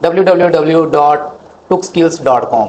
www.tukskills.com।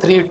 3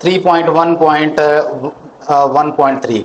3.1.1.3।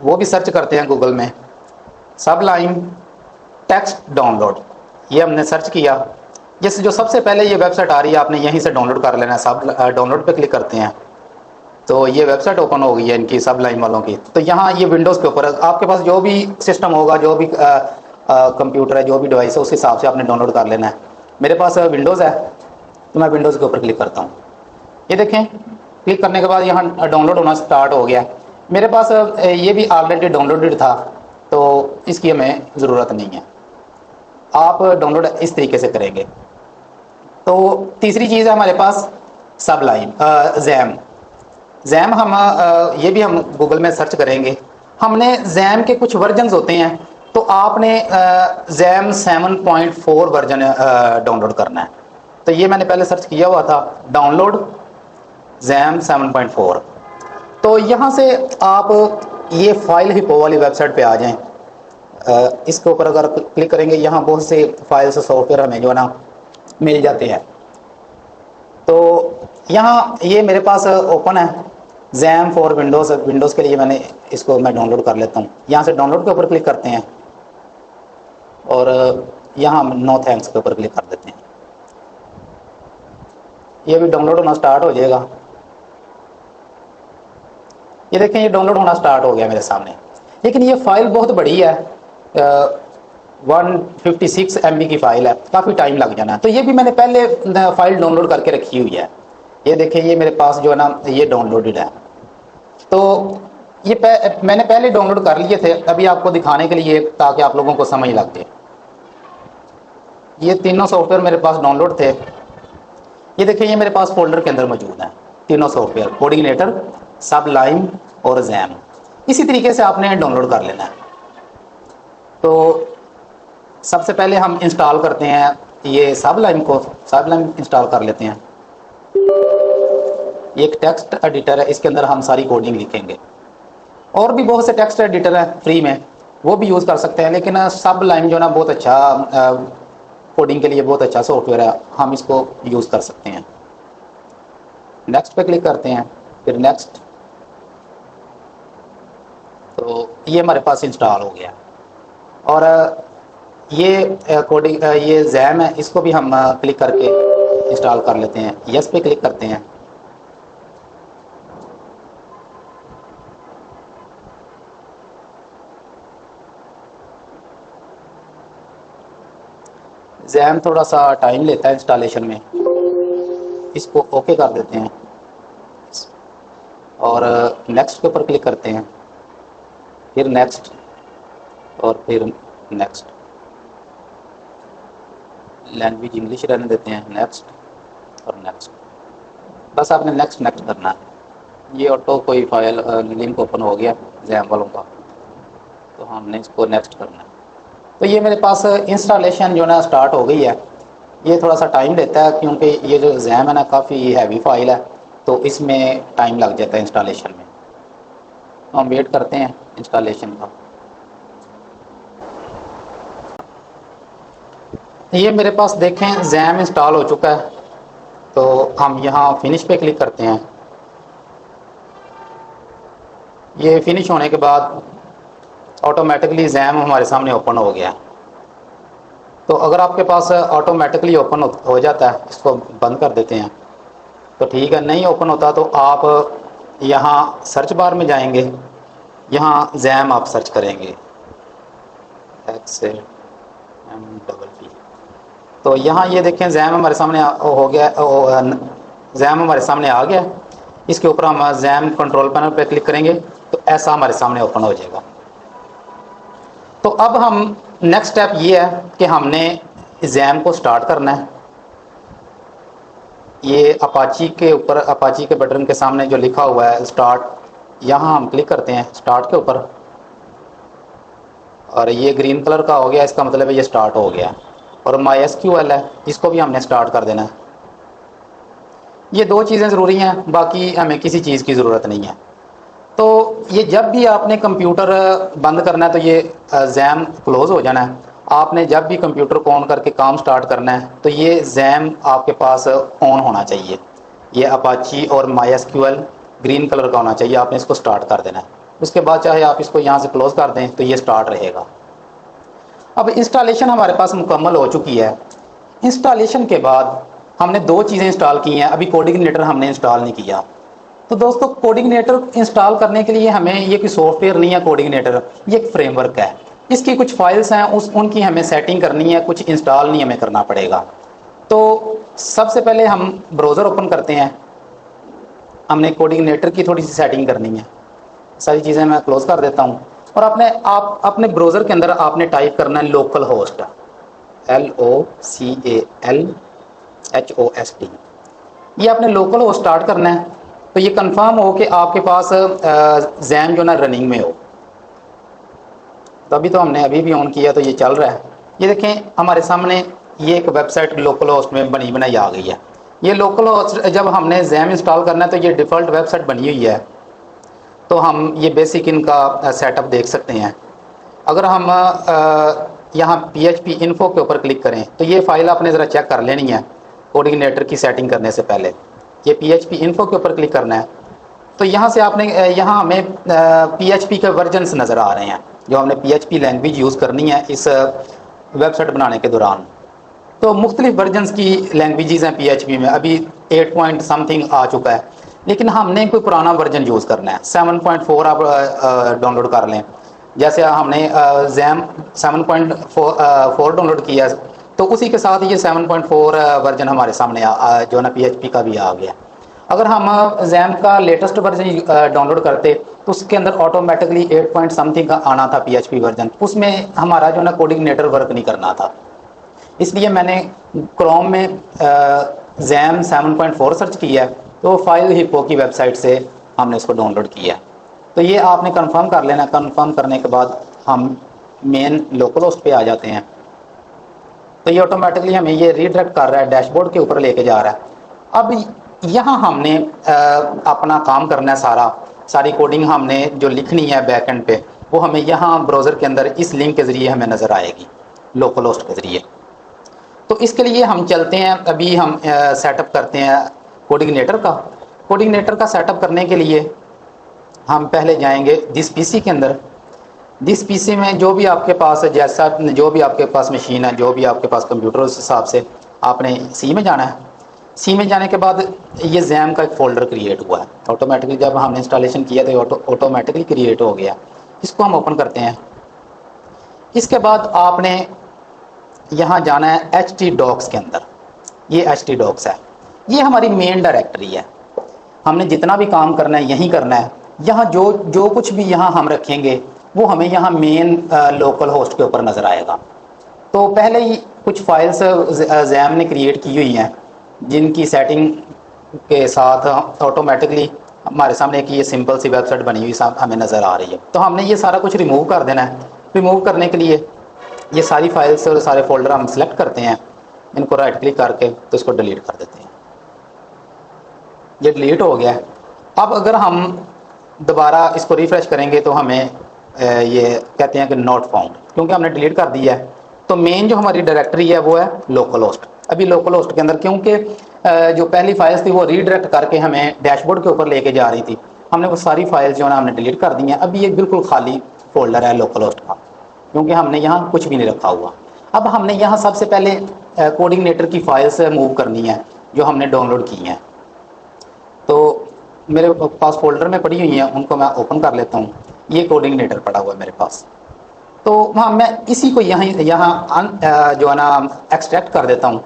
وہ بھی سرچ کرتے ہیں گوگل میں سبلائم ٹیکسٹ ڈاؤن لوڈ. یہ ہم نے سرچ کیا. جس جو سب سے پہلے یہ ویب سائٹ آ رہی ہے آپ نے یہیں سے ڈاؤن لوڈ کر لینا ہے. سب ڈاؤن لوڈ پہ کلک کرتے ہیں تو یہ ویب سائٹ اوپن ہو گئی ہے ان کی سب لائم والوں کی. تو یہاں یہ ونڈوز کے اوپر آپ کے پاس جو بھی سسٹم ہوگا, جو بھی کمپیوٹر ہے, جو بھی ڈیوائس ہے, اس حساب سے آپ نے ڈاؤن لوڈ کر لینا ہے. میرے پاس ونڈوز ہے تو میں ونڈوز کے اوپر کلک کرتا ہوں. یہ دیکھیں کلک کرنے کے بعد یہاں ڈاؤن لوڈ ہونا سٹارٹ ہو گیا. میرے پاس یہ بھی آلریڈی ڈاؤن لوڈڈ تھا تو اس کی ہمیں ضرورت نہیں ہے. آپ ڈاؤن لوڈ اس طریقے سے کریں گے. تو تیسری چیز ہے ہمارے پاس سبلائم زیم. ہم یہ بھی ہم گوگل میں سرچ کریں گے. ہم نے زیم کے کچھ ورژنز ہوتے ہیں تو آپ نے زیم 7.4 ورژن ڈاؤن لوڈ کرنا ہے. تو یہ میں نے پہلے سرچ کیا ہوا تھا ڈاؤن لوڈ زیم 7.4. تو یہاں سے آپ یہ فائل ہپو والی ویب سائٹ پہ آ جائیں. اس کے اوپر اگر کلک کریں گے یہاں بہت سے فائلس سافٹ ویئر ہمیں جو ہے نا مل جاتے ہیں. تو یہاں یہ میرے پاس اوپن ہے زیم فور ونڈوز کے لیے میں نے اس کو میں ڈاؤن لوڈ کر لیتا ہوں. یہاں سے ڈاؤن لوڈ کے اوپر کلک کرتے ہیں اور یہاں ہم نو تھینکس کے اوپر کلک کر دیتے ہیں. یہ بھی ڈاؤن لوڈ ہونا سٹارٹ ہو جائے گا. یہ دیکھیں یہ ڈاؤن لوڈ ہونا سٹارٹ ہو گیا میرے سامنے. لیکن یہ فائل بہت بڑی ہے 156 MB کی فائل ہے, کافی ٹائم لگ جانا ہے. تو یہ بھی میں نے پہلے فائل ڈاؤن لوڈ کر کے رکھی ہوئی ہے. یہ دیکھیں یہ میرے پاس جو ہے نا یہ ڈاؤن لوڈڈ ہے. تو یہ میں نے پہلے ڈاؤن لوڈ کر لیے تھے ابھی آپ کو دکھانے کے لیے تاکہ آپ لوگوں کو سمجھ لگ جائے. یہ تینوں سافٹ ویئر میرے پاس ڈاؤن لوڈ تھے. یہ دیکھیں یہ میرے پاس فولڈر کے اندر موجود ہیں تینوں سافٹ ویئر کوڈینیٹر سبلائم اور زیم. اسی طریقے سے آپ نے ڈاؤن لوڈ کر لینا ہے. تو سب سے پہلے ہم انسٹال کرتے ہیں یہ سبلائم انسٹال کر لیتے ہیں. یہ ایک ٹیکسٹ ایڈیٹر ہے, اس کے اندر ہم ساری کوڈنگ لکھیں گے. اور بھی بہت سے ٹیکسٹ ایڈیٹر ہیں فری میں, وہ بھی یوز کر سکتے ہیں. لیکن سبلائم جو ہے نا بہت اچھا کوڈنگ کے لیے بہت اچھا سافٹ ویئر ہے, ہم اس کو یوز کر سکتے ہیں. نیکسٹ پہ کلک کرتے ہیں پھر نیکسٹ. تو یہ ہمارے پاس انسٹال ہو گیا. اور یہ کوڈنگ یہ زیم ہے, اس کو بھی ہم کلک کر کے انسٹال کر لیتے ہیں. یس پہ کلک کرتے ہیں. زیم تھوڑا سا ٹائم لیتا ہے انسٹالیشن میں, اس کو اوکے کر دیتے ہیں اور نیکسٹ کے اوپر کلک کرتے ہیں پھر نیکسٹ اور پھر نیکسٹ. لینگویج انگلش رہنے دیتے ہیں نیکسٹ اور نیکسٹ. بس آپ نے نیکسٹ کرنا ہے. یہ آٹو کوئی فائل لنک اوپن ہو گیا زیم والوں کا, تو ہم نے اس کو نیکسٹ کرنا ہے. تو یہ میرے پاس انسٹالیشن جو ہے نا سٹارٹ ہو گئی ہے. یہ تھوڑا سا ٹائم لیتا ہے کیونکہ یہ جو زیم ہے نا کافی ہیوی فائل ہے, تو اس میں ٹائم لگ جاتا ہے انسٹالیشن میں. ہم ویٹ کرتے ہیں انسٹالیشن کا. یہ میرے پاس دیکھیں زیم انسٹال ہو چکا ہے. تو ہم یہاں فنش پہ کلک کرتے ہیں. یہ فنش ہونے کے بعد آٹومیٹکلی زیم ہمارے سامنے اوپن ہو گیا. تو اگر آپ کے پاس آٹومیٹکلی اوپن ہو جاتا ہے, اس کو بند کر دیتے ہیں تو ٹھیک ہے. نہیں اوپن ہوتا تو آپ یہاں سرچ بار میں جائیں گے, یہاں زیم آپ سرچ کریں گے XAMPP. تو یہاں یہ دیکھیں زیم ہمارے سامنے ہو گیا, زیم ہمارے سامنے آ گیا. اس کے اوپر ہم زیم کنٹرول پینل پہ کلک کریں گے تو ایسا ہمارے سامنے اوپن ہو جائے گا. تو اب ہم نیکسٹ اسٹیپ یہ ہے کہ ہم نے زیم کو سٹارٹ کرنا ہے. یہ اپاچی کے اوپر اپاچی کے بٹن کے سامنے جو لکھا ہوا ہے سٹارٹ, یہاں ہم کلک کرتے ہیں سٹارٹ کے اوپر. اور یہ گرین کلر کا ہو گیا, اس کا مطلب ہے یہ سٹارٹ ہو گیا. اور MySQL ہے, اس کو بھی ہم نے سٹارٹ کر دینا ہے. یہ دو چیزیں ضروری ہیں, باقی ہمیں کسی چیز کی ضرورت نہیں ہے. تو یہ جب بھی آپ نے کمپیوٹر بند کرنا ہے تو یہ زیم کلوز ہو جانا ہے. آپ نے جب بھی کمپیوٹر کو آن کر کے کام سٹارٹ کرنا ہے تو یہ زیم آپ کے پاس آن ہونا چاہیے. یہ اپاچی اور MySQL گرین کلر کا ہونا چاہیے, آپ نے اس کو سٹارٹ کر دینا ہے. اس کے بعد چاہے آپ اس کو یہاں سے کلوز کر دیں تو یہ سٹارٹ رہے گا۔ اب انسٹالیشن ہمارے پاس مکمل ہو چکی ہے۔ انسٹالیشن کے بعد ہم نے دو چیزیں انسٹال کی ہیں، ابھی کوڈنگنیٹر ہم نے انسٹال نہیں کیا۔ تو دوستو کوڈنگنیٹر انسٹال کرنے کے لیے ہمیں یہ کوئی سافٹ ویئر نہیں ہے، کوڈنگنیٹر یہ ایک فریم ورک ہے، اس کی کچھ فائلز ہیں، ان کی ہمیں سیٹنگ کرنی ہے، کچھ انسٹال نہیں ہمیں کرنا پڑے گا۔ تو سب سے پہلے ہم براؤزر اوپن کرتے ہیں، ہم نے کوڈنگنیٹر کی تھوڑی سی سیٹنگ کرنی ہے، ساری چیزیں میں کلوز کر دیتا ہوں، اور آپ اپنے براؤزر کے اندر آپ نے ٹائپ کرنا ہے لوکل ہوسٹ، LOCALHOST، یہ آپ نے لوکل ہوسٹ سٹارٹ کرنا ہے۔ تو یہ کنفرم ہو کہ آپ کے پاس زیم جو نا رننگ میں ہو۔ تو ابھی تو ہم نے ابھی بھی آن کیا تو یہ چل رہا ہے۔ یہ دیکھیں ہمارے سامنے یہ ایک ویب سائٹ لوکل ہوسٹ میں بنی بنائی آ گئی ہے۔ یہ لوکل ہوسٹ جب ہم نے زیم انسٹال کرنا ہے تو یہ ڈیفالٹ ویب سائٹ بنی ہوئی ہے، تو ہم یہ بیسک ان کا سیٹ اپ دیکھ سکتے ہیں۔ اگر ہم یہاں PHP انفو کے اوپر کلک کریں تو یہ فائل آپ نے ذرا چیک کر لینی ہے کوڈنگنیٹر کی سیٹنگ کرنے سے پہلے۔ یہ PHP انفو کے اوپر کلک کرنا ہے، تو یہاں سے آپ نے یہاں ہمیں PHP کے ورژنس نظر آ رہے ہیں جو ہم نے PHP لینگویج یوز کرنی ہے اس ویب سائٹ بنانے کے دوران۔ تو مختلف ورژنس کی لینگویجز ہیں PHP میں، ابھی 8 پوائنٹ سم تھنگ آ چکا ہے، لیکن ہم نے کوئی پرانا ورژن یوز کرنا ہے۔ 7.4 آپ ڈاؤن لوڈ کر لیں، جیسے ہم نے زیم 7.4 ڈاؤن لوڈ کیا تو اسی کے ساتھ یہ 7.4 ورژن ہمارے سامنے جو نا PHP کا بھی آ گیا۔ اگر ہم زیم کا لیٹسٹ ورژن ڈاؤن لوڈ کرتے تو اس کے اندر آٹومیٹکلی 8 پوائنٹ سم تھنگ کا آنا تھا PHP ورژن، اس میں ہمارا جو نا کوڈنگنیٹر ورک نہیں کرنا تھا۔ اس لیے میں نے کروم میں زیم 7.4 سرچ کیا ہے، تو فائل ہپو کی ویب سائٹ سے ہم نے اس کو ڈاؤن لوڈ کیا ہے۔ تو یہ آپ نے کنفرم کر لینا، کنفرم کرنے کے بعد ہم مین لوکل ہوسٹ پہ آ جاتے ہیں، تو یہ آٹومیٹکلی ہمیں یہ ریڈائریکٹ کر رہا ہے، ڈیش بورڈ کے اوپر لے کے جا رہا ہے۔ اب یہاں ہم نے اپنا کام کرنا ہے، ساری کوڈنگ ہم نے جو لکھنی ہے بیک اینڈ پہ وہ ہمیں یہاں براؤزر کے اندر اس لنک کے ذریعے ہمیں نظر آئے گی، لوکل ہوسٹ کے ذریعے۔ تو اس کے لیے ہم چلتے ہیں، ابھی ہم سیٹ اپ کرتے ہیں کوڈنگنیٹر کا۔ کوڈنگنیٹر کا سیٹ اپ کرنے کے لیے ہم پہلے جائیں گے دس PC کے اندر۔ دس PC میں جو بھی آپ کے پاس جیسا جو بھی آپ کے پاس مشین ہے، جو بھی آپ کے پاس کمپیوٹر، اس حساب سے آپ نے C میں جانا ہے۔ C میں جانے کے بعد یہ زیم کا ایک فولڈر کریٹ ہوا ہے آٹومیٹکلی، جب ہم نے انسٹالیشن کیا تو آٹومیٹکلی کریٹ ہو گیا۔ اس کو ہم اوپن کرتے ہیں۔ اس کے بعد آپ نے یہاں جانا ہے htdocs کے اندر، یہ htdocs ہے، یہ ہماری مین ڈائریکٹری ہے۔ ہم نے جتنا بھی کام کرنا ہے یہیں کرنا ہے، یہاں جو کچھ بھی یہاں ہم رکھیں گے وہ ہمیں یہاں مین لوکل ہوسٹ کے اوپر نظر آئے گا۔ تو پہلے ہی کچھ فائلز زیم نے کریٹ کی ہوئی ہیں جن کی سیٹنگ کے ساتھ آٹومیٹکلی ہمارے سامنے ایک یہ سمپل سی ویب سائٹ بنی ہوئی ہمیں نظر آ رہی ہے۔ تو ہم نے یہ سارا کچھ ریموو کر دینا ہے۔ ریموو کرنے کے لیے یہ ساری فائلز اور سارے فولڈر ہم سلیکٹ کرتے ہیں، ان کو رائٹ کلک کر کے تو اس کو ڈیلیٹ کر دیتے ہیں۔ یہ ڈیلیٹ ہو گیا ہے۔ اب اگر ہم دوبارہ اس کو ریفریش کریں گے تو ہمیں یہ کہتے ہیں کہ ناٹ فاؤنڈ، کیونکہ ہم نے ڈیلیٹ کر دیا ہے۔ تو مین جو ہماری ڈائریکٹری ہے وہ ہے لوکل ہوسٹ۔ ابھی لوکل ہوسٹ کے اندر کیونکہ جو پہلی فائلز تھی وہ ریڈائریکٹ کر کے ہمیں ڈیش بورڈ کے اوپر لے کے جا رہی تھی، ہم نے وہ ساری فائلز جو ہے نا ہم نے ڈیلیٹ کر دی ہیں۔ ابھی یہ بالکل خالی فولڈر ہے لوکل ہوسٹ کا، کیونکہ ہم نے یہاں کچھ بھی نہیں رکھا ہوا۔ اب ہم نے یہاں سب سے پہلے کوڈنگنیٹر کی فائلز موو کرنی ہے جو ہم نے ڈاؤن لوڈ کی ہیں۔ تو میرے پاس فولڈر میں پڑی ہوئی ہیں، ان کو میں اوپن کر لیتا ہوں۔ یہ کوڈنگنیٹر پڑا ہوا ہے میرے پاس، تو وہاں میں اسی کو یہاں جو ہے نا ایکسٹریکٹ کر دیتا ہوں۔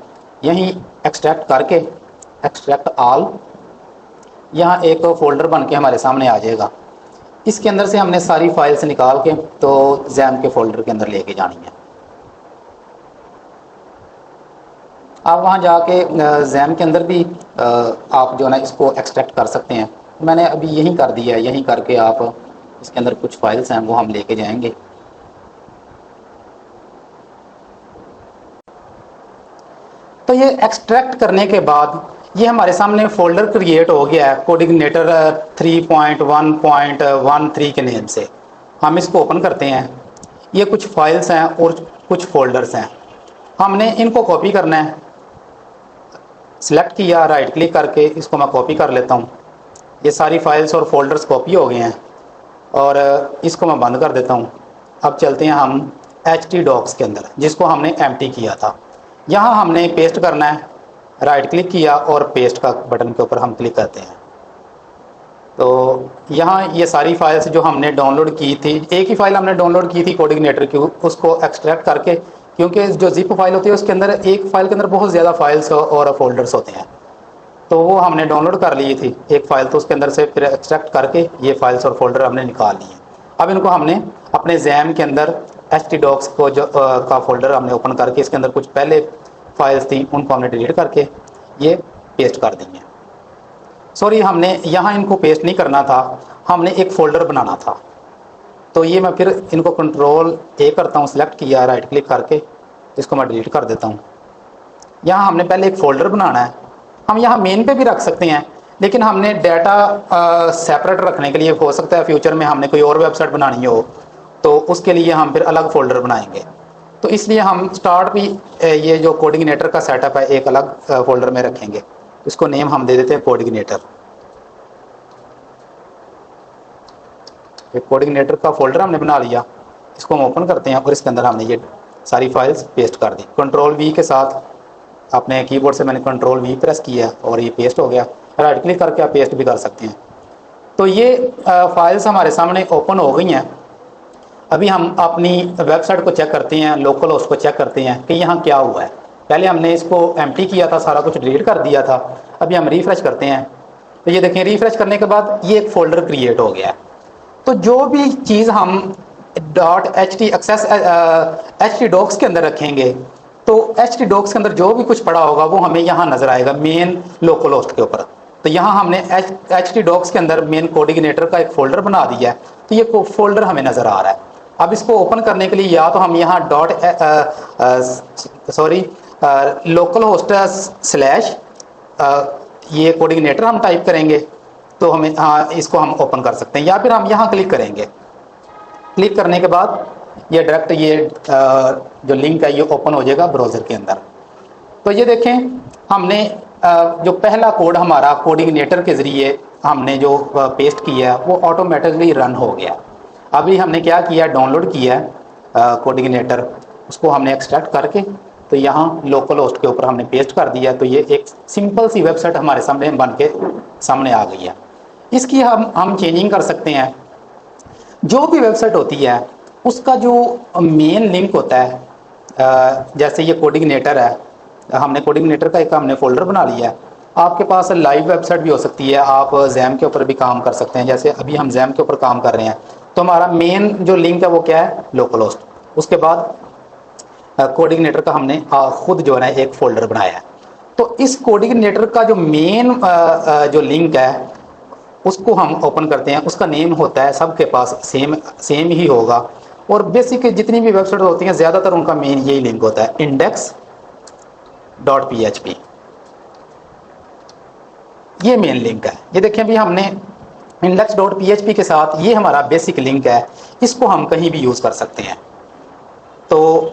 یہیں ایکسٹریکٹ کر کے ایکسٹریکٹ آل، یہاں ایک فولڈر بن کے ہمارے سامنے آ جائے گا۔ اس کے اندر سے ہم نے ساری فائلز نکال کے تو زیم کے فولڈر کے اندر لے کے جانی ہے۔ آپ وہاں جا کے زیم کے اندر بھی آپ جو ہے نا اس کو ایکسٹریکٹ کر سکتے ہیں۔ میں نے ابھی یہیں کر دیا ہے، یہیں کر کے آپ اس کے اندر کچھ فائلز ہیں وہ ہم لے کے جائیں گے۔ تو یہ ایکسٹریکٹ کرنے کے بعد یہ ہمارے سامنے فولڈر کریٹ ہو گیا ہے کوڈنگنیٹر 3.1.13 کے نیم سے۔ ہم اس کو اوپن کرتے ہیں۔ یہ کچھ فائلز ہیں اور کچھ فولڈرز ہیں، ہم نے ان کو کاپی کرنا ہے۔ سلیکٹ کیا، رائٹ کلک کر کے اس کو میں کاپی کر لیتا ہوں۔ یہ ساری فائلز اور فولڈرز کاپی ہو گئے ہیں۔ اور اس کو میں بند کر دیتا ہوں. اب چلتے ہیں ہم htdocs کے اندر جس کو ہم نے empty کیا تھا. یہاں ہم نے پیسٹ کرنا ہے, رائٹ کلک کیا اور پیسٹ کا بٹن کے اوپر ہم کلک کرتے ہیں. تو یہاں یہ ساری فائلز جو ہم نے ڈاؤن لوڈ کی تھی, ایک ہی فائل ہم نے ڈاؤن لوڈ کی تھی کوڈینیٹر کی, اس کو ایکسٹریکٹ کر کے, کیونکہ جو زپ فائل ہوتی ہے اس کے اندر ایک فائل کے اندر بہت زیادہ فائلز اور فولڈرز ہوتے ہیں, تو وہ ہم نے ڈاؤن لوڈ کر لی تھی ایک فائل, تو اس کے اندر سے پھر ایکسٹریکٹ کر کے یہ فائلز اور فولڈر ہم نے نکال لیے. اب ان کو ہم نے اپنے زیم کے اندر htdocs کو جو کا فولڈر ہم نے اوپن کر کے اس کے اندر کچھ پہلے فائلز تھیں ان کو ہم نے ڈیلیٹ کر کے یہ پیسٹ کر دیں گے. سوری, ہم نے یہاں ان کو پیسٹ نہیں کرنا تھا, ہم نے ایک فولڈر بنانا تھا. تو یہ میں پھر ان کو کنٹرول A کرتا ہوں, سلیکٹ کیا رائٹ کلک کر کے, اس کو میں ڈیلیٹ کر دیتا ہوں. یہاں ہم نے پہلے ایک فولڈر بنانا ہے. ہم یہاں مین پہ بھی رکھ سکتے ہیں, لیکن ہم نے ڈیٹا سیپریٹ رکھنے کے لیے, ہو سکتا ہے فیوچر میں ہم نے کوئی اور ویب سائٹ بنانی ہو تو اس کے لیے ہم پھر الگ فولڈر بنائیں گے. تو اس لیے ہم اسٹارٹ بھی یہ جو کوڈینیٹر کا سیٹ اپ ہے ایک الگ فولڈر میں رکھیں گے. اس کو نیم ہم دے دیتے ہیں کوڈینیٹر. ایک کوڈینیٹر کا فولڈر ہم نے بنا لیا, اس کو ہم اوپن کرتے ہیں اور اس کے اندر ہم نے یہ ساری فائلز پیسٹ کر دی. کنٹرول V کے ساتھ اپنے کی بورڈ سے میں نے کنٹرول V پریس کیا اور یہ پیسٹ ہو گیا. رائٹ کلک کر کے آپ پیسٹ بھی کر سکتے ہیں. تو یہ فائلز ہمارے سامنے اوپن ہو گئی ہیں. ابھی ہم اپنی ویب سائٹ کو چیک کرتے ہیں, لوکل ہوسٹ کو چیک کرتے ہیں کہ یہاں کیا ہوا ہے. پہلے ہم نے اس کو ایمپٹی کیا تھا, سارا کچھ ڈیلیٹ کر دیا تھا. ابھی ہم ریفریش کرتے ہیں تو یہ دیکھیں ریفریش کرنے کے بعد یہ ایک فولڈر کریٹ ہو گیا ہے. تو جو بھی چیز ہم htdocs کے اندر رکھیں گے تو htdocs کے اندر جو بھی کچھ پڑا ہوگا وہ ہمیں یہاں نظر آئے گا مین لوکل ہوسٹ کے اوپر. تو یہاں ہم نے htdocs کے اندر مین کوڈینیٹر کا ایک فولڈر بنا دیا ہے, تو یہ فولڈر ہمیں نظر آ رہا ہے. اب اس کو اوپن کرنے کے لیے یا تو ہم یہاں لوکل ہوسٹ سلیش یہ کوڈینیٹر ہم ٹائپ کریں گے تو ہمیں اس کو ہم اوپن کر سکتے ہیں, یا پھر ہم یہاں کلک کریں گے. کلک کرنے کے بعد یہ ڈائریکٹ یہ جو لنک ہے یہ اوپن ہو جائے گا براؤزر کے اندر. تو یہ دیکھیں ہم نے جو پہلا کوڈ ہمارا کوڈینیٹر کے ذریعے ہم نے جو پیسٹ کیا ہے وہ آٹومیٹکلی رن ہو گیا. ابھی ہم نے کیا کیا, ڈاؤن لوڈ کیا ہے کوڈینیٹر, اس کو ہم نے ایکسٹریکٹ کر کے تو یہاں لوکل ہوسٹ کے اوپر ہم نے پیسٹ کر دیا. تو یہ ایک سمپل سی ویب سائٹ ہمارے سامنے بن کے سامنے آ گئی ہے. اس کی ہم چینجنگ کر سکتے ہیں. جو بھی ویب سائٹ ہوتی ہے اس کا جو مین لنک ہوتا ہے, جیسے یہ کوڈینیٹر ہے, ہم نے کوڈینیٹر کا ایک ہم نے فولڈر بنا لیا ہے. آپ کے پاس لائیو ویب سائٹ بھی ہو سکتی ہے, آپ زیم کے اوپر بھی کام کر سکتے ہیں. جیسے ابھی ہم زیم کے اوپر کام کر رہے ہیں تو ہمارا مین جو لنک ہے وہ کیا ہے, لوکل ہوسٹ. اس کے بعد کوڈینیٹر کا ہم نے خود جو ہے ایک فولڈر بنایا ہے. تو اس کوڈینیٹر کا جو مین جو لنک ہے اس کو ہم اوپن کرتے ہیں. اس کا نیم ہوتا ہے, سب کے پاس سیم ہی ہوگا, اور بیسک جتنی بھی ویب سائٹ ہوتی ہیں زیادہ تر ان کا مین یہی لنک ہوتا ہے, index.php. یہ مین لنک ہے. یہ دیکھیں بھی ہم نے index.php کے ساتھ یہ ہمارا بیسک لنک ہے, اس کو ہم کہیں بھی یوز کر سکتے ہیں. تو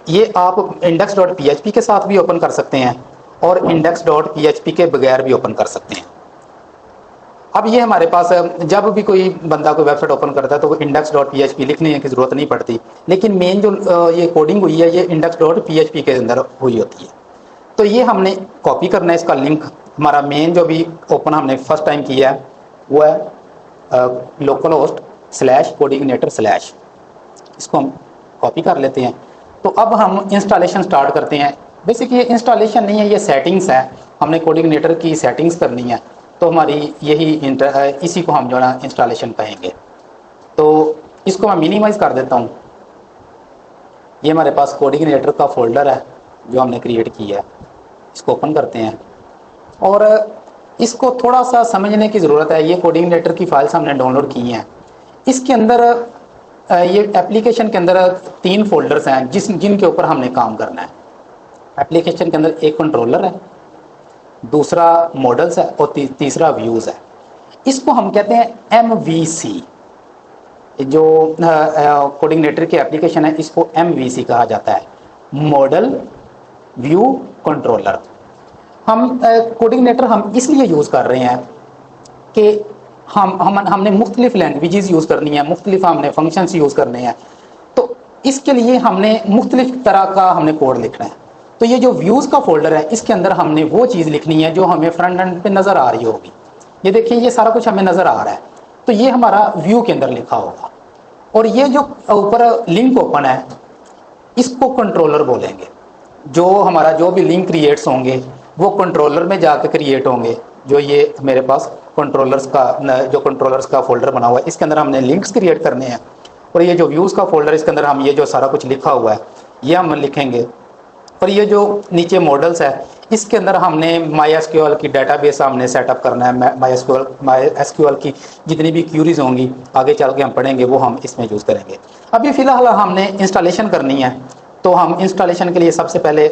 یہ آپ index.php کے ساتھ بھی اوپن کر سکتے ہیں اور index.php کے بغیر بھی اوپن کر سکتے ہیں. اب یہ ہمارے پاس جب بھی کوئی بندہ کوئی ویب سائٹ اوپن کرتا ہے تو وہ index.php لکھنے کی ضرورت نہیں پڑتی, لیکن مین جو یہ کوڈنگ ہوئی ہے یہ index.php کے اندر ہوئی ہوتی ہے. تو یہ ہم نے کاپی کرنا ہے اس کا لنک. ہمارا مین جو بھی اوپن ہم نے فرسٹ ٹائم کیا ہے وہ ہے localhost slash coordinator slash. اس کو ہم کاپی کر لیتے ہیں. تو اب ہم انسٹالیشن سٹارٹ کرتے ہیں. بیسک یہ انسٹالیشن نہیں ہے, یہ سیٹنگز ہے. ہم نے کوڈینیٹر کی سیٹنگز کرنی ہے تو ہماری یہی اسی کو ہم جو ہے نا انسٹالیشن کہیں گے. تو اس کو میں مینیمائز کر دیتا ہوں. یہ ہمارے پاس کوڈینیٹر کا فولڈر ہے جو ہم نے کریٹ کیا ہے. اس کو اوپن کرتے ہیں اور اس کو تھوڑا سا سمجھنے کی ضرورت ہے. یہ کوڈینیٹر کی فائلز ہم نے ڈاؤن لوڈ کی ہیں. اس کے اندر یہ ایپلیکیشن کے اندر 3 فولڈرز ہیں جن کے اوپر ہم نے کام کرنا ہے. ایپلیکیشن کے اندر ایک کنٹرولر ہے, دوسرا ماڈلز ہے اور تیسرا ویوز ہے. اس کو ہم کہتے ہیں MVC. جو کوڈینیٹر کی ایپلیکیشن ہے اس کو MVC کہا جاتا ہے, ماڈل ویو کنٹرولر. ہم کوڈینیٹر ہم اس لیے یوز کر رہے ہیں کہ ہم نے مختلف لینگویجز یوز کرنی ہے، مختلف ہم نے فنکشنس یوز کرنے ہیں، تو اس کے لیے ہم نے مختلف طرح کا ہم نے کوڈ لکھنا ہے۔ تو یہ جو ویوز کا فولڈر ہے اس کے اندر ہم نے وہ چیز لکھنی ہے جو ہمیں فرنٹ اینڈ پہ نظر آ رہی ہوگی۔ یہ دیکھیں یہ سارا کچھ ہمیں نظر آ رہا ہے، تو یہ ہمارا ویو کے اندر لکھا ہوگا، اور یہ جو اوپر لنک اوپن ہے اس کو کنٹرولر بولیں گے۔ جو ہمارا جو بھی لنک کریٹس ہوں گے وہ کنٹرولر میں جا کے کریٹ ہوں گے۔ جو یہ میرے پاس کنٹرولرز کا فولڈر بنا ہوا ہے اس کے اندر ہم نے لنکس کریٹ کرنے ہیں، اور یہ جو ویوز کا فولڈر اس کے اندر ہم یہ جو سارا کچھ لکھا ہوا ہے یہ ہم لکھیں گے۔ اور یہ جو نیچے ماڈلز ہے اس کے اندر ہم نے مائی ایس کیو ایل کی ڈیٹا بیس ہم نے سیٹ اپ کرنا ہے۔ مائی ایس کیو ایل کی جتنی بھی کیوریز ہوں گی آگے چل کے ہم پڑھیں گے وہ ہم اس میں یوز کریں گے۔ ابھی فی الحال ہم نے انسٹالیشن کرنی ہے، تو ہم انسٹالیشن کے لیے سب سے پہلے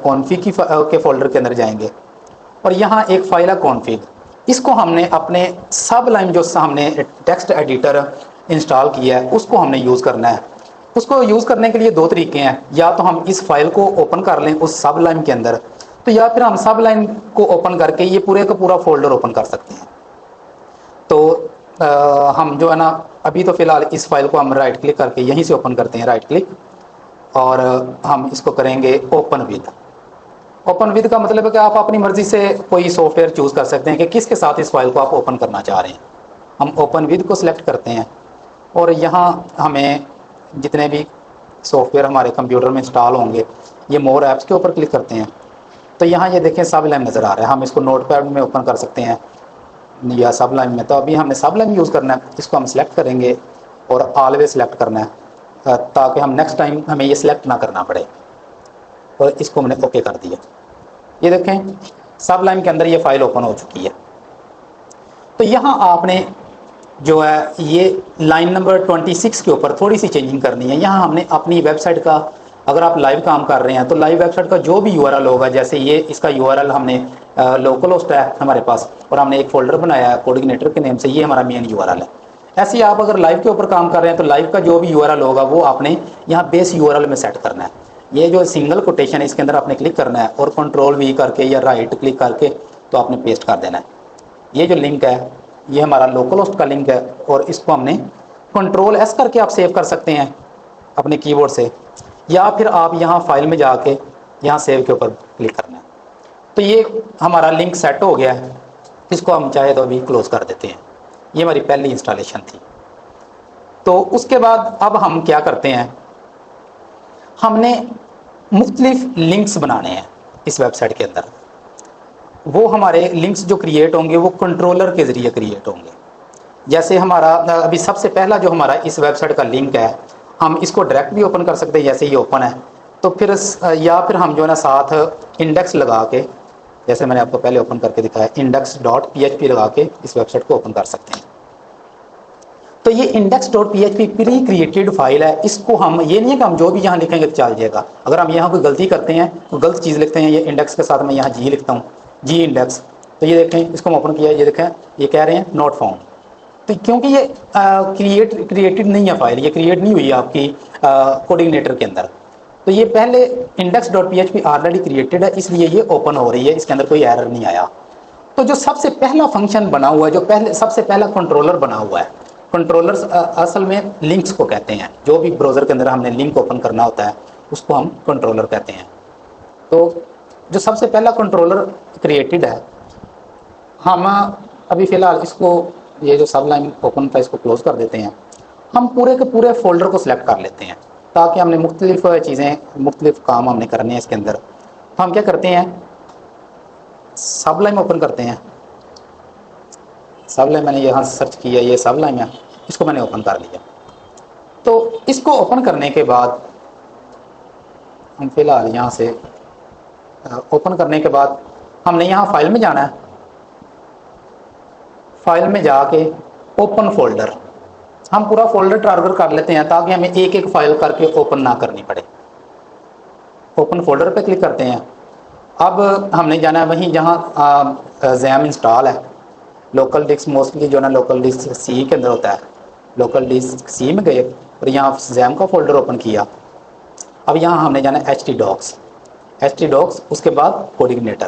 کانفیگ کے فولڈر کے اندر جائیں گے، اور یہاں ایک فائل ہے کانفیگ، اس کو ہم نے اپنے سب لائن جو ہم نے ٹیکسٹ ایڈیٹر انسٹال کیا ہے اس کو ہم نے یوز کرنا ہے۔ اس کو یوز کرنے کے لیے دو طریقے ہیں، یا تو ہم اس فائل کو اوپن کر لیں اس سب لائن کے اندر، تو یا پھر ہم سب لائن کو اوپن کر کے یہ پورے کا پورا فولڈر اوپن کر سکتے ہیں۔ تو ہم جو ہے نا ابھی تو فی الحال اس فائل کو ہم رائٹ کلک کر کے یہیں سے اوپن کرتے ہیں، رائٹ کلک، اور ہم اس کو کریں گے اوپن ود۔ اوپن ود کا مطلب ہے کہ آپ اپنی مرضی سے کوئی سافٹ ویئر چوز کر سکتے ہیں کہ کس کے ساتھ اس فائل کو آپ اوپن کرنا چاہ رہے ہیں۔ ہم اوپن ود کو سلیکٹ کرتے ہیں، اور یہاں ہمیں جتنے بھی سافٹ ویئر ہمارے کمپیوٹر میں انسٹال ہوں گے یہ مور ایپس کے اوپر کلک کرتے ہیں، تو یہاں یہ دیکھیں سب لائن نظر آ رہا ہے۔ ہم اس کو نوٹ پیڈ میں اوپن کر سکتے ہیں یا سب لائن میں، تو ابھی ہم نے سب لائن یوز کرنا ہے، اس کو ہم سلیکٹ کریں گے اور آلویز سلیکٹ کرنا ہے تاکہ ہم نیکسٹ ٹائم ہمیں یہ سلیکٹ نہ کرنا پڑے، اور اس کو ہم نے اوکے کر دیا۔ یہ دیکھیں سب لائن کے اندر یہ فائل اوپن ہو چکی ہے۔ تو یہاں آپ نے جو ہے یہ لائن نمبر 26 کے اوپر تھوڑی سی چینجنگ کرنی ہے۔ یہاں ہم نے اپنی ویب سائٹ کا، اگر آپ لائیو کام کر رہے ہیں تو لائیو ویب سائٹ کا جو بھی یو آر ایل ہوگا، جیسے یہ اس کا یو آر ایل ہم نے لوکل ہوسٹ ہے ہمارے پاس، اور ہم نے ایک فولڈر بنایا ہے کوڈینیٹر کے نیم سے، یہ ہمارا مین یو آر ایل ہے۔ ایسے ہی آپ اگر لائیو کے اوپر کام کر رہے ہیں تو لائیو کا جو بھی یو آر ایل ہوگا وہ آپ نے یہاں بیس یو آر ایل میں سیٹ کرنا ہے۔ یہ جو سنگل کوٹیشن ہے اس کے اندر آپ نے کلک کرنا ہے اور کنٹرول وی کر کے یا رائٹ کلک کر کے تو آپ نے پیسٹ کر دینا ہے۔ یہ جو لنک ہے یہ ہمارا لوکل ہوسٹ کا لنک ہے، اور اس کو ہم نے کنٹرول ایس کر کے آپ سیو کر سکتے ہیں اپنے کی بورڈ سے، یا پھر آپ یہاں فائل میں جا کے یہاں سیو کے اوپر کلک کرنا ہے۔ تو یہ ہمارا لنک سیٹ ہو گیا ہے، اس کو ہم چاہے تو ابھی کلوز کر دیتے ہیں۔ یہ ہماری پہلی انسٹالیشن تھی۔ تو اس کے بعد اب ہم کیا کرتے ہیں، ہم نے مختلف لنکس بنانے ہیں اس ویب سائٹ کے اندر۔ وہ ہمارے لنکس جو کریٹ ہوں گے وہ کنٹرولر کے ذریعے کریٹ ہوں گے۔ جیسے ہمارا ابھی سب سے پہلا جو ہمارا اس ویب سائٹ کا لنک ہے، ہم اس کو ڈائریکٹ بھی اوپن کر سکتے ہیں جیسے یہ اوپن ہے، تو پھر یا پھر ہم جو ہے نا ساتھ انڈیکس لگا کے، جیسے میں نے آپ کو پہلے اوپن کر کے دکھایا، index.php لگا کے اس ویب سائٹ کو اوپن کر سکتے ہیں۔ تو یہ index.php پری کریٹڈ فائل ہے، اس کو ہم یہ نہیں ہے کہ ہم جو بھی یہاں لکھیں گے چل جائے گا۔ اگر ہم یہاں کوئی غلطی کرتے ہیں تو غلط چیز لکھتے ہیں، یہ انڈیکس کے ساتھ میں یہاں جی لکھتا ہوں، جی انڈیکس، تو یہ دیکھیں اس کو ہم اوپن کیا ہے، یہ دیکھیں یہ کہہ رہے ہیں نوٹ فاؤنڈ، تو کیونکہ یہ کریٹڈ نہیں ہے فائل، یہ کریٹ نہیں ہوئی ہے آپ کی کوڈینیٹر کے اندر، تو یہ پہلے index.php آلریڈی کریٹڈ ہے اس لیے یہ اوپن ہو رہی ہے، اس کے اندر کوئی ایرر نہیں آیا۔ تو جو سب سے پہلا فنکشن بنا ہوا ہے، جو سب سے پہلا کنٹرولر بنا ہوا ہے، کنٹرولرز اصل میں لنکس کو کہتے ہیں، جو بھی براؤزر کے اندر ہم نے لنک اوپن کرنا ہوتا ہے اس کو ہم کنٹرولر کہتے ہیں۔ تو جو سب سے پہلا کنٹرولر کریٹڈ ہے، ہم ابھی فی الحال اس کو، یہ جو سب لائن اوپن تھا اس کو کلوز کر دیتے ہیں۔ ہم پورے کے پورے فولڈر کو سلیکٹ کر لیتے ہیں تاکہ ہم نے مختلف چیزیں، مختلف کام ہم نے کرنے ہیں اس کے اندر۔ ہم کیا کرتے ہیں، سب لائن اوپن کرتے ہیں، سب لائن میں نے یہاں سرچ کیا، یہ سب لائن ہے، اس کو میں نے اوپن کر لیا۔ تو اس کو اوپن کرنے کے بعد ہم فی الحال یہاں سے اوپن کرنے کے بعد ہم نے یہاں فائل میں جانا ہے، فائل میں جا کے اوپن فولڈر، ہم پورا فولڈر ٹارگٹ کر لیتے ہیں تاکہ ہمیں ایک ایک فائل کر کے اوپن نہ کرنی پڑے۔ اوپن فولڈر پہ کلک کرتے ہیں۔ اب ہم نے جانا ہے وہیں جہاں زیم انسٹال ہے، لوکل ڈسک موسٹلی جو ہے نا لوکل ڈسک سی کے اندر ہوتا ہے، لوکل ڈسک سی میں گئے اور یہاں زیم کا فولڈر اوپن کیا۔ اب یہاں ہم نے جانا ہے ایچ ٹی ڈاکس، اس کے بعد coordinator,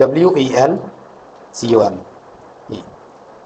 WELCOM।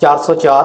404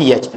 .php,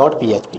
.php।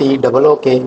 TOOKSKILLS।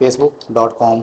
facebook.com।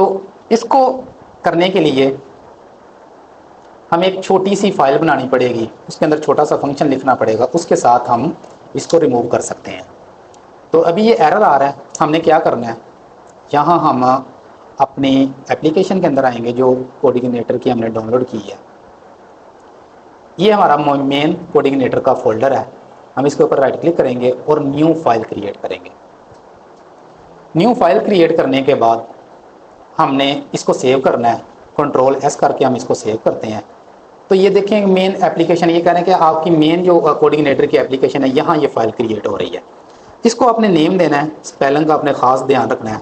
تو اس کو کرنے کے لیے ہمیں ایک چھوٹی سی فائل بنانی پڑے گی، اس کے اندر چھوٹا سا فنکشن لکھنا پڑے گا، اس کے ساتھ ہم اس کو ریموو کر سکتے ہیں۔ تو ابھی یہ ایرر آ رہا ہے، ہم نے کیا کرنا ہے، یہاں ہم اپنی اپلیکیشن کے اندر آئیں گے جو کوڈینیٹر کی ہم نے ڈاؤن لوڈ کی ہے۔ یہ ہمارا مین کوڈینیٹر کا فولڈر ہے، ہم اس کے اوپر رائٹ کلک کریں گے اور نیو فائل کریٹ کریں گے۔ نیو فائل کریٹ کرنے کے بعد ہم نے اس کو سیو کرنا ہے، کنٹرول ایس کر کے ہم اس کو سیو کرتے ہیں۔ تو یہ دیکھیں مین ایپلیکیشن، یہ کہہ رہے ہیں کہ آپ کی مین جو کوڈینیٹر کی ایپلیکیشن ہے یہاں یہ فائل کریٹ ہو رہی ہے۔ اس کو اپنے نیم دینا ہے، اسپیلنگ کا اپنے خاص دھیان رکھنا ہے،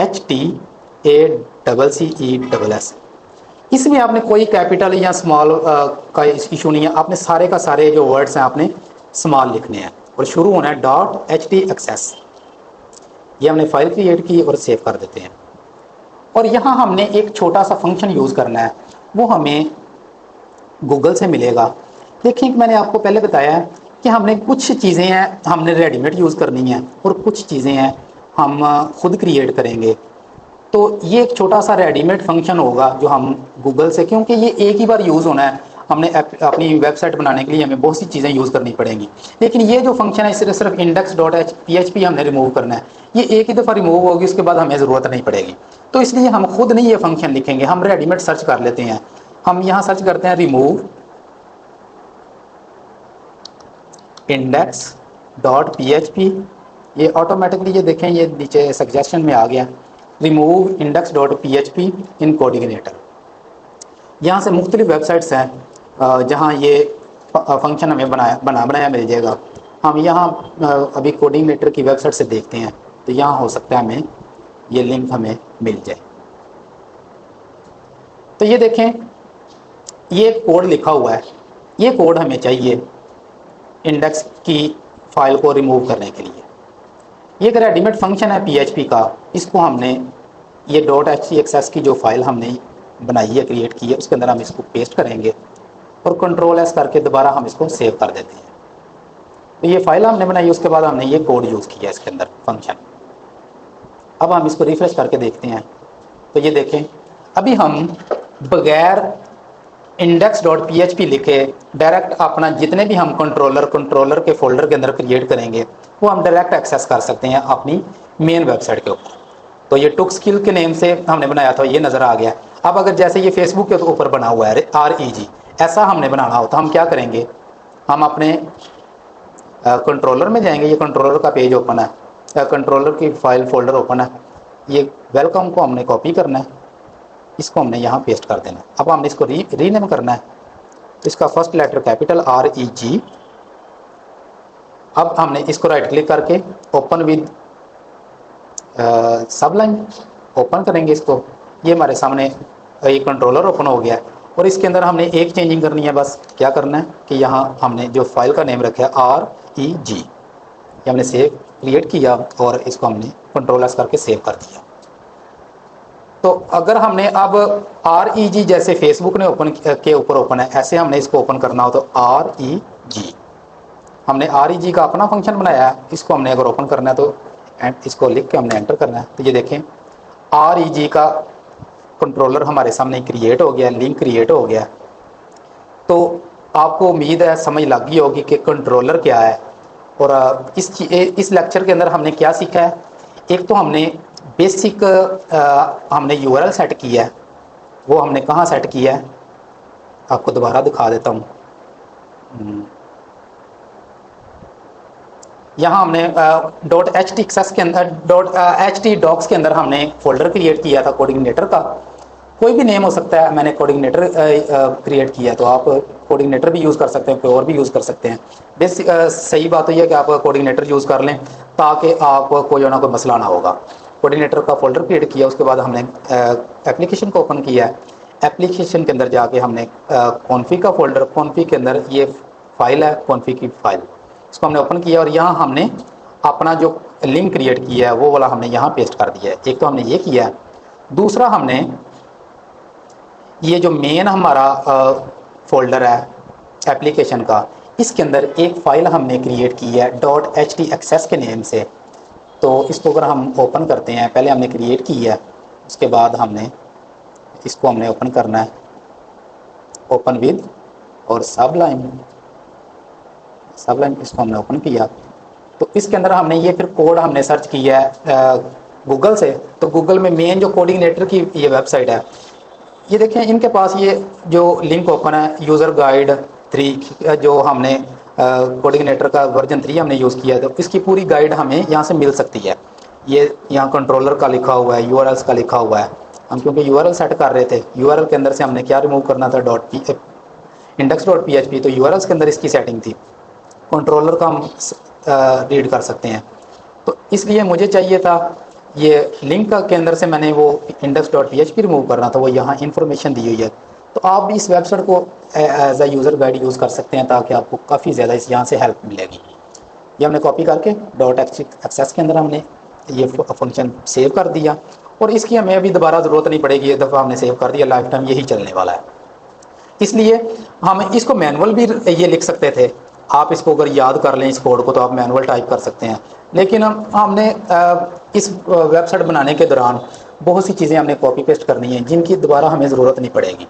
.HTACCESS۔ اس میں آپ نے کوئی کیپٹل یا اسمال کا ایشو نہیں ہے، آپ نے سارے کا سارے جو ورڈس ہیں آپ نے اسمال لکھنے ہیں اور شروع ہونا ہے .HTACCESS۔ یہ ہم نے فائل کریٹ کی اور سیو کر دیتے ہیں۔ اور یہاں ہم نے ایک چھوٹا سا فنکشن یوز کرنا ہے، وہ ہمیں گوگل سے ملے گا۔ دیکھیں کہ میں نے آپ کو پہلے بتایا ہے کہ ہم نے کچھ چیزیں ہیں ہم نے ریڈی میڈ یوز کرنی ہیں اور کچھ چیزیں ہیں ہم خود کریٹ کریں گے۔ تو یہ ایک چھوٹا سا ریڈی میڈ فنکشن ہوگا جو ہم گوگل سے، کیونکہ یہ ایک ہی بار یوز ہونا ہے، ہم نے اپنی ویب سائٹ بنانے کے لیے ہمیں بہت سی چیزیں یوز کرنی پڑیں گی، لیکن یہ جو فنکشن ہے صرف index.php ہم نے ریموو کرنا ہے، یہ ایک ہی دفعہ ریموو ہوگی، اس کے بعد ہمیں ضرورت نہیں پڑے گی۔ تو اس لیے ہم خود نہیں یہ فنکشن لکھیں گے، ہم ریڈی میڈ سرچ کر لیتے ہیں۔ ہم یہاں سرچ کرتے ہیں ریموو index.php، یہ آٹومیٹکلی یہ دیکھیں یہ نیچے سجیشن میں آ گیا، ریموو index.php ان کوڈینیٹر۔ یہاں سے مختلف ویب سائٹس ہیں جہاں یہ فنکشن ہمیں بنایا مل جائے گا۔ ہم یہاں ابھی کوڈینیٹر کی ویب سائٹ سے دیکھتے ہیں، تو یہاں ہو سکتا ہے ہمیں یہ لنک ہمیں مل جائے۔ تو یہ دیکھیں یہ کوڈ لکھا ہوا ہے، یہ کوڈ ہمیں چاہیے انڈیکس کی فائل کو ریموو کرنے کے لیے۔ یہ ایک ریڈی میڈ فنکشن ہے PHP کا، اس کو ہم نے یہ .HTACCESS کی جو فائل ہم نے بنائی ہے کریٹ کی ہے اس کے اندر ہم اس کو پیسٹ کریں گے اور کنٹرول ایس کر کے دوبارہ ہم اس کو سیو کر دیتے ہیں۔ تو یہ فائل ہم نے بنائی، اس کے بعد ہم نے یہ کوڈ یوز کیا اس کے اندر فنکشن۔ اب ہم اس کو ریفریش کر کے دیکھتے ہیں، تو یہ دیکھیں ابھی ہم بغیر index.php لکھے ڈائریکٹ اپنا جتنے بھی ہم کنٹرولر کے فولڈر کے اندر کریٹ کریں گے وہ ہم ڈائریکٹ ایکسیس کر سکتے ہیں اپنی مین ویب سائٹ کے اوپر۔ تو یہ ٹک اسکل کے نیم سے ہم نے بنایا تھا، یہ نظر آ گیا۔ اب اگر جیسے یہ فیس بک کے اوپر بنا ہوا ہے REG، ایسا ہم نے بنانا ہو تو ہم کیا کریں گے، ہم اپنے کنٹرولر میں جائیں گے، یہ کنٹرولر کا پیج اوپن ہے، کنٹرولر کی فائل فولڈر اوپن ہے، یہ ویلکم کو ہم نے کاپی کرنا ہے، اس کو ہم نے یہاں پیسٹ کر دینا ہے۔ اب ہم نے اس کو ری نیم کرنا ہے، اس کا فرسٹ لیٹر کیپٹل REG۔ اب ہم نے اس کو رائٹ کلک کر کے open with sub line open کریں گے اس کو، یہ ہمارے سامنے ایک کنٹرولر اوپن ہو گیا ہے۔ اور اس کے اندر ہم نے ایک چینجنگ کرنی ہے، بس کیا کرنا ہے کہ یہاں ہم نے جو فائل کا نیم رکھا ہے REG، یہ ہم نے سیو کریٹ کیا اور اس کو ہم نے کنٹرول ایس کر کے سیو کر دیا۔ تو اگر ہم نے اب REG جیسے فیس بک نے اوپن کے اوپر اوپن ہے، ایسے ہم نے اس کو اوپن کرنا ہو تو REG، ہم نے REG کا اپنا فنکشن بنایا ہے، اس کو ہم نے اگر اوپن کرنا ہے تو اس کو لکھ کے ہم نے انٹر کرنا ہے۔ تو یہ دیکھیں REG کا کنٹرولر ہمارے سامنے کریٹ ہو گیا، لنک کریٹ ہو گیا۔ تو آپ کو امید ہے سمجھ لگ گئی ہوگی کہ کنٹرولر کیا ہے، اور اس لیکچر کے اندر ہم نے کیا سیکھا ہے۔ ایک تو ہم نے بیسک ہم نے URL سیٹ کیا ہے، وہ ہم نے کہاں سیٹ کیا ہے آپ کو دوبارہ دکھا دیتا ہوں۔ یہاں ہم نے .HTACCESS کے اندر .htdocs کے اندر ہم نے فولڈر کریٹ کیا تھا کوڈینیٹر کا، کوئی بھی نیم ہو سکتا ہے، میں نے کوڈینیٹر کریٹ کیا تو آپ کوڈینیٹر بھی یوز کر سکتے ہیں، کوئی اور بھی یوز کر سکتے ہیں۔ بیسک صحیح بات یہ ہے کہ آپ کوڈینیٹر یوز کر لیں تاکہ آپ کو جو نا کوئی مسئلہ نہ ہوگا۔ کوڈینیٹر کا فولڈر کریٹ کیا، اس کے بعد ہم نے اپلیکیشن کو اوپن کیا ہے، اپلیکیشن کے اندر جا کے ہم نے config کا فولڈر، config کے اندر یہ فائل ہے config کی فائل، اس کو ہم نے اوپن کیا اور یہاں ہم نے اپنا جو لنک کریٹ کیا ہے وہ والا ہم نے یہاں پیسٹ کر دیا ہے۔ ایک تو ہم نے یہ کیا ہے، دوسرا ہم نے یہ جو مین ہمارا فولڈر ہے اپلیکیشن کا، اس کے اندر ایک فائل ہم نے کریٹ کی ہے .HTACCESS کے نیم سے۔ تو اس کو اگر ہم اوپن کرتے ہیں، پہلے ہم نے کریٹ کی ہے اس کے بعد ہم نے اس کو ہم نے اوپن کرنا ہے، اوپن ود اور سب لائن اس کو ہم نے اوپن کیا تو اس کے اندر ہم نے یہ پھر کوڈ ہم نے سرچ کیا ہے گوگل سے. تو گوگل میں مین جو کوڈینیٹر کی یہ ویب سائٹ ہے، یہ دیکھیں ان کے پاس یہ جو لنک اوپن ہے یوزر گائیڈ 3 جو ہم نے کوڈینیٹر کا ورژن 3 ہم نے یوز کیا ہے، تو اس کی پوری گائیڈ ہمیں یہاں سے مل سکتی ہے. یہ یہاں کنٹرولر کا لکھا ہوا ہے، یو آر ایلس کا لکھا ہوا ہے. ہم کیونکہ یو آر ایل سیٹ کر رہے تھے، یو آر ایل کے اندر سے ہم نے کیا ریموو کرنا تھا index.php، تو یو آر ایلس کے اندر اس کی سیٹنگ تھی. کنٹرولر کا ہم ریڈ کر سکتے ہیں. تو اس لیے مجھے چاہیے تھا یہ لنک کے اندر سے میں نے وہ index.php ریموو کرنا تھا، وہ یہاں انفارمیشن دی ہوئی ہے. تو آپ بھی اس ویب سائٹ کو as a user guide use کر سکتے ہیں تاکہ آپ کو کافی زیادہ اس یہاں سے ہیلپ ملے گی. یہ ہم نے کاپی کر کے .access کے اندر ہم نے یہ فنکشن سیو کر دیا، اور اس کی ہمیں ابھی دوبارہ ضرورت نہیں پڑے گی، ایک دفعہ ہم نے سیو کر دیا، لائف ٹائم یہی چلنے والا ہے. اس لیے ہم اس کو مینول بھی یہ لکھ سکتے تھے. آپ اس کو اگر یاد کر لیں اس کوڈ کو تو آپ مینول ٹائپ کر سکتے ہیں، لیکن ہم نے اس ویب سائٹ بنانے کے دوران بہت سی چیزیں ہم نے کاپی پیسٹ کرنی ہیں جن کی دوبارہ ہمیں ضرورت نہیں پڑے گی.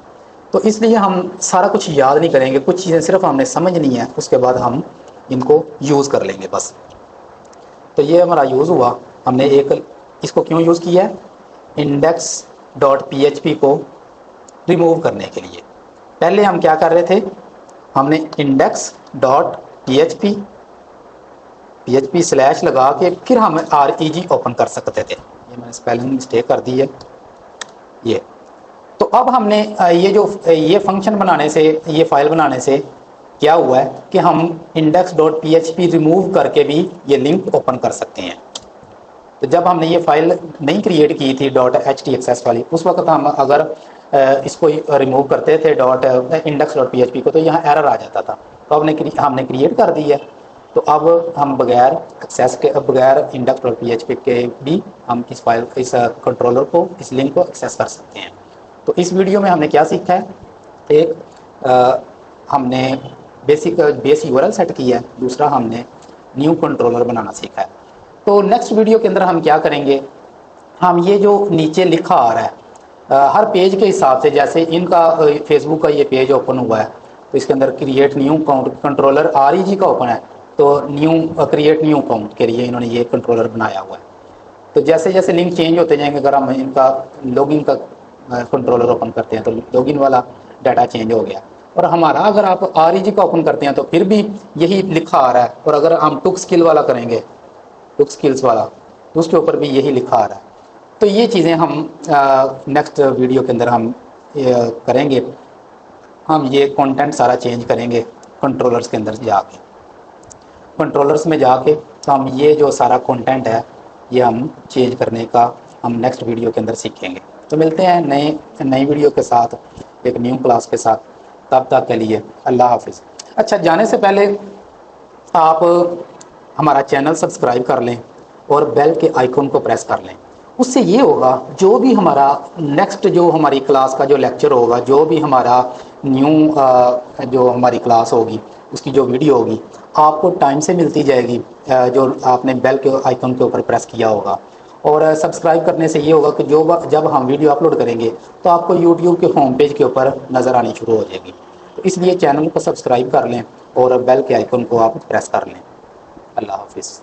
تو اس لیے ہم سارا کچھ یاد نہیں کریں گے، کچھ چیزیں صرف ہم نے سمجھنی ہے، اس کے بعد ہم ان کو یوز کر لیں گے بس. تو یہ ہمارا یوز ہوا. ہم نے ایک اس کو کیوں یوز کیا ہے، index.php کو ریموو کرنے کے لیے. پہلے ہم کیا کر رہے تھے، ہم نے index.php سلیش لگا کے پھر ہم reg اوپن کر سکتے تھے. یہ میں نے اسپیلنگ مسٹیک کر دی ہے یہ. تو اب ہم نے یہ فنکشن بنانے سے، یہ فائل بنانے سے کیا ہوا ہے کہ ہم index.php ریموو کر کے بھی یہ لنک اوپن کر سکتے ہیں. تو جب ہم نے یہ فائل نہیں کریٹ کی تھی .htaccess والی، اس وقت ہم اگر اس کو ریموو کرتے تھے index.php کو تو یہاں ایرر آ جاتا تھا. تو اب ہم نے کریٹ کر دی ہے. تو اب ہم بغیر ایکسیس کے، بغیر index.php کے بھی ہم اس فائل، اس کنٹرولر کو، اس لنک کو ایکسیس کر سکتے ہیں. تو اس ویڈیو میں ہم نے کیا سیکھا ہے، ایک ہم نے بیس یو آر ایل سیٹ کی ہے، دوسرا ہم نے نیو کنٹرولر بنانا سیکھا ہے. تو نیکسٹ ویڈیو کے اندر ہم کیا کریں گے، ہم یہ جو نیچے لکھا آ رہا ہے ہر پیج کے حساب سے، جیسے ان کا فیس بک کا یہ پیج اوپن ہوا ہے تو اس کے اندر کریٹ نیو کنٹرولر REG کا اوپن ہے، تو کریٹ نیو اکاؤنٹ کے لیے انہوں نے یہ کنٹرولر بنایا ہوا ہے. تو جیسے جیسے لنک چینج ہوتے جائیں گے، اگر ہم ان کا لاگ ان کا کنٹرولر اوپن کرتے ہیں تو لاگ ان والا ڈاٹا چینج ہو گیا. اور ہمارا اگر آپ REG کا اوپن کرتے ہیں تو پھر بھی یہی لکھا آ رہا ہے. اور اگر ہم ٹک اسکل والا کریں گے، ٹک اسکلس والا، تو اس کے اوپر بھی یہی لکھا آ رہا ہے. تو یہ چیزیں ہم نیکسٹ ویڈیو کے اندر ہم کریں گے. ہم یہ کنٹینٹ سارا چینج کریں گے کنٹرولرز کے اندر جا کے. کنٹرولرز میں جا کے تو ہم یہ جو سارا کنٹینٹ ہے یہ ہم چینج کرنے کا ہم نیکسٹ ویڈیو کے اندر سیکھیں گے. تو ملتے ہیں نئی ویڈیو کے ساتھ، ایک نیو کلاس کے ساتھ. تب تک کے لیے اللہ حافظ. اچھا، جانے سے پہلے آپ ہمارا چینل سبسکرائب کر لیں اور بیل کے آئیکن کو پریس کر لیں. اس سے یہ ہوگا جو بھی ہمارا نیکسٹ جو ہماری کلاس کا جو لیکچر ہوگا، جو بھی ہمارا نیو جو ہماری کلاس ہوگی، اس کی جو ویڈیو ہوگی آپ کو ٹائم سے ملتی جائے گی، جو آپ نے بیل کے آئیکن کے اوپر پریس کیا ہوگا. اور سبسکرائب کرنے سے یہ ہوگا کہ جب ہم ویڈیو اپلوڈ کریں گے تو آپ کو یوٹیوب کے ہوم پیج کے اوپر نظر آنی شروع ہو جائے گی. تو اس لیے چینل کو سبسکرائب کر لیں اور بیل کے آئیکن کو آپ پریس کر لیں. اللہ حافظ.